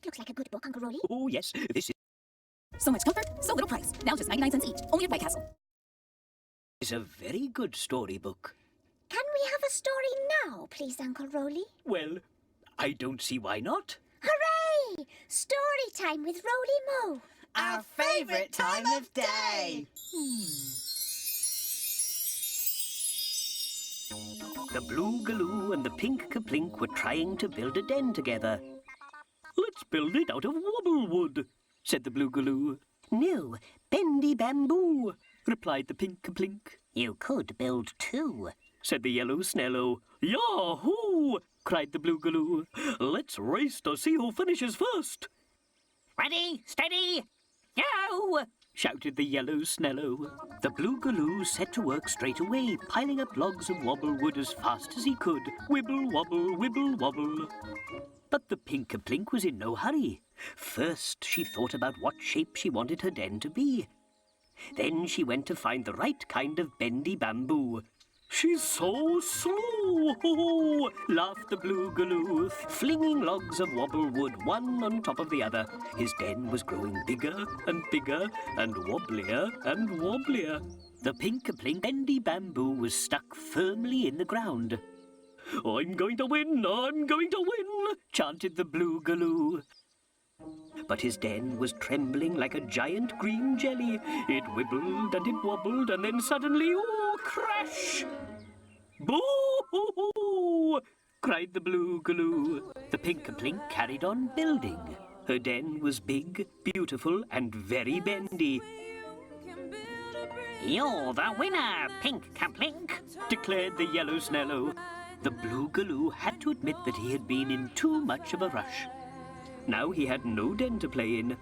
That looks like a good book, Uncle Rolly. Oh, yes, this So much comfort, so little price. Now just 99 cents each. Only at White Castle. is a very good storybook. Can we have a story now, please, Uncle Rolly? Well, I don't see why not. Hooray! Story time with Rolly Mo. Our favourite time of day. The Blue Galoo and the Pink Kaplink were trying to build a den together. Let's build it out of wobblewood, said the Blue Galoo. No, bendy bamboo, replied the Pink Kaplink. You could build two, said the Yellow Snello. Yahoo! Cried the Blue Galoo. Let's race to see who finishes first. Ready, steady, go! Shouted the Yellow Snello. The Blue Galoo set to work straight away, piling up logs of wobblewood as fast as he could. Wibble, wobble, wibble, wobble. But the Pink Kaplink was in no hurry. First, she thought about what shape she wanted her den to be. Then she went to find the right kind of bendy bamboo. She's so slow, laughed the Blue Galoo, flinging logs of wobblewood one on top of the other. His den was growing bigger and bigger and wobblier and wobblier. The Pink Kaplink bendy bamboo was stuck firmly in the ground. I'm going to win, I'm going to win, chanted the Blue Galoo. But his den was trembling like a giant green jelly. It wibbled and it wobbled, and then suddenly, oh, crash! Boo-hoo-hoo! Cried the Blue Galoo. The Pink Kaplink carried on building. Her den was big, beautiful, and very bendy. You're the winner, Pink Kaplink, declared the Yellow Snello. The Blue Galoo had to admit that he had been in too much of a rush. Now he had no den to play in.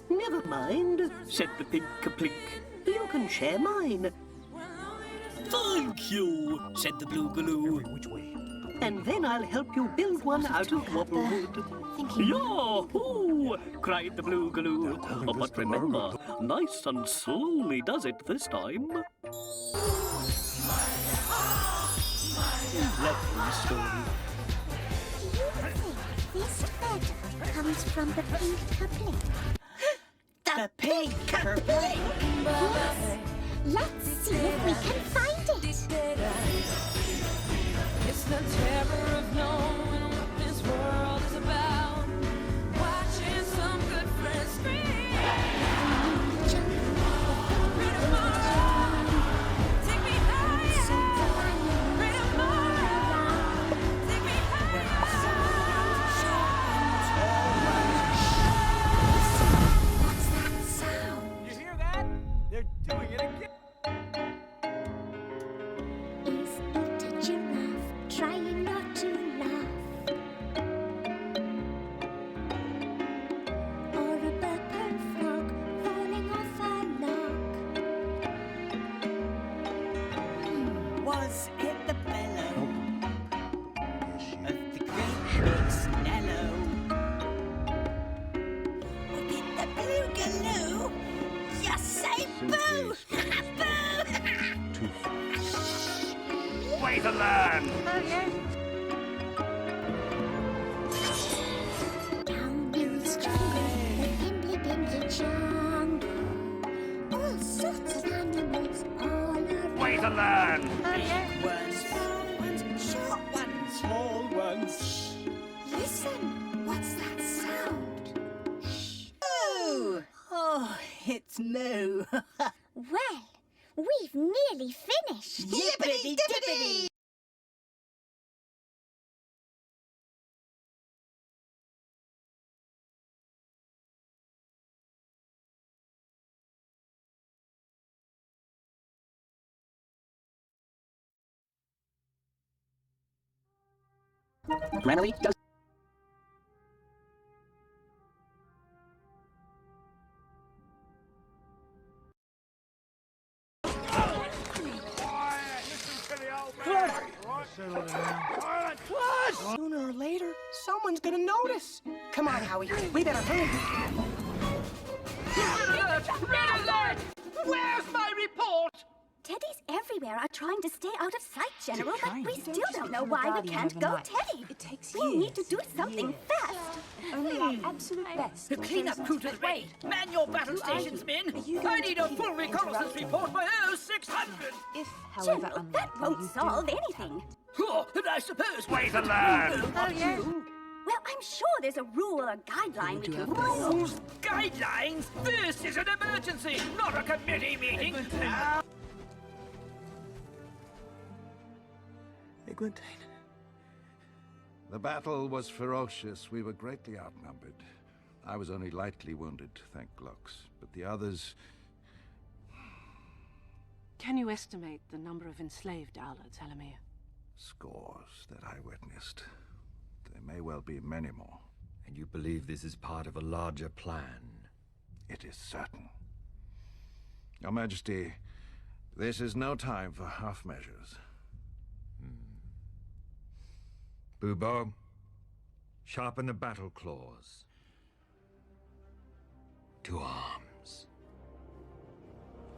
Never mind, said the Pink Kaplink. You can share mine. Thank you, said the Blue Galoo. Which way? And then I'll help you build one out of wobblewood. Yahoo! Cried the Blue Galoo. Oh, but remember, nice and slowly does it this time. Lovely story. This photo comes from the Pink Kaplink. The Pink Kaplink. Yes. Let's see if we can find it. It's the terror of knowing what this world is about. Watching some good friends scream. Take me higher. Freedom more. Take me What's that sound? You hear that? They're doing it again. Is it a giraffe trying not to laugh? Or a purple frog falling off a log? Was it the bellow of the great big Snello? Was it the Blue Galoo? You say boo! Boo! Way to learn! Down in the jungle, the pimply jungle. All sorts of animals all around. Way to learn! Big ones, small ones, short ones, small ones. Listen, what's that sound? Moo! Oh, it's moo. Well, we've nearly finished. Yippity dippity! Granny does. Sooner or later, someone's gonna notice. Come on, Howie. We better hurry. Red alert! Where's my report? Teddies everywhere are trying to stay out of sight, General, but we still don't know become why we guardian can't go overnight. Teddy. It takes We need to years do and something years. fast. Only our absolute best. The cleanup crew to the ready. Man your battle stations, men. I need a full reconnaissance report by 0600. If, however, General, that won't solve anything. Oh, and I suppose... Way to learn! Well, I'm sure there's a rule or guideline we can follow. Rules, guidelines? This is an emergency, not a committee meeting. Egwentine. The battle was ferocious. We were greatly outnumbered. I was only lightly wounded, thank Glocks. But the others... Can you estimate the number of enslaved Owlets, Alamir? Scores that I witnessed. There may well be many more. And you believe this is part of a larger plan? It is certain. Your Majesty, this is no time for half measures. Bubo, sharpen the battle claws. To arms.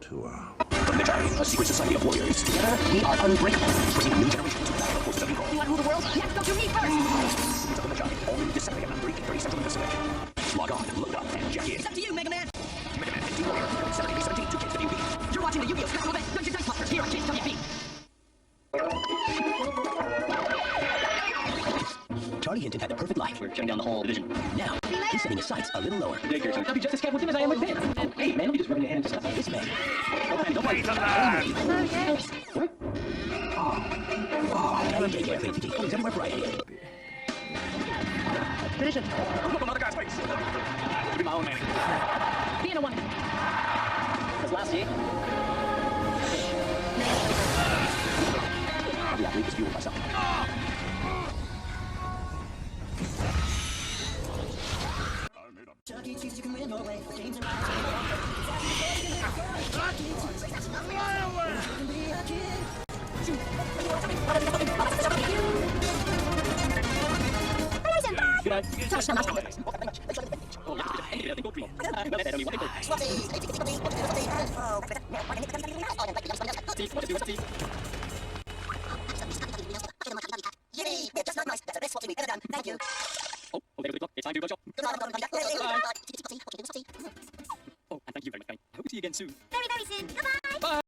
To arms. From the giant, a secret society of warriors. Together, we are unbreakable. Bringing new generations to the battle forces of evil. You want to rule the world? You have to go through me first! Secrets of the giant, only this Saturday at 9:30 30 Central Pacific. Log on, load up, and check in. It's up to you, Mega Man. Mega Man and Team Warrior, coming Saturday, May 17th to Kids WB. You're watching the Yu-Gi-Oh! Special event. Dungeon Dice Cluster here on Kids WB. Charlie Hinton had the perfect life. We're shutting down the whole division. Now, he's setting his sights a little lower. The daycare's I'll be just as scared with him as I am with Ben. Oh, hey, man, let me just rub your hand into stuff. This man. Oh, man, don't worry. What? Oh, daycare, please. Oh, he's everywhere for right here. Finish it. I'm looking on other guys' face. Be my own man. Being a woman. Because last year... Yeah, I leave this fuel myself. Thank you. Oh, there we go. It's time to go shop. Bye. Oh, and thank you very much. I hope to see you again soon.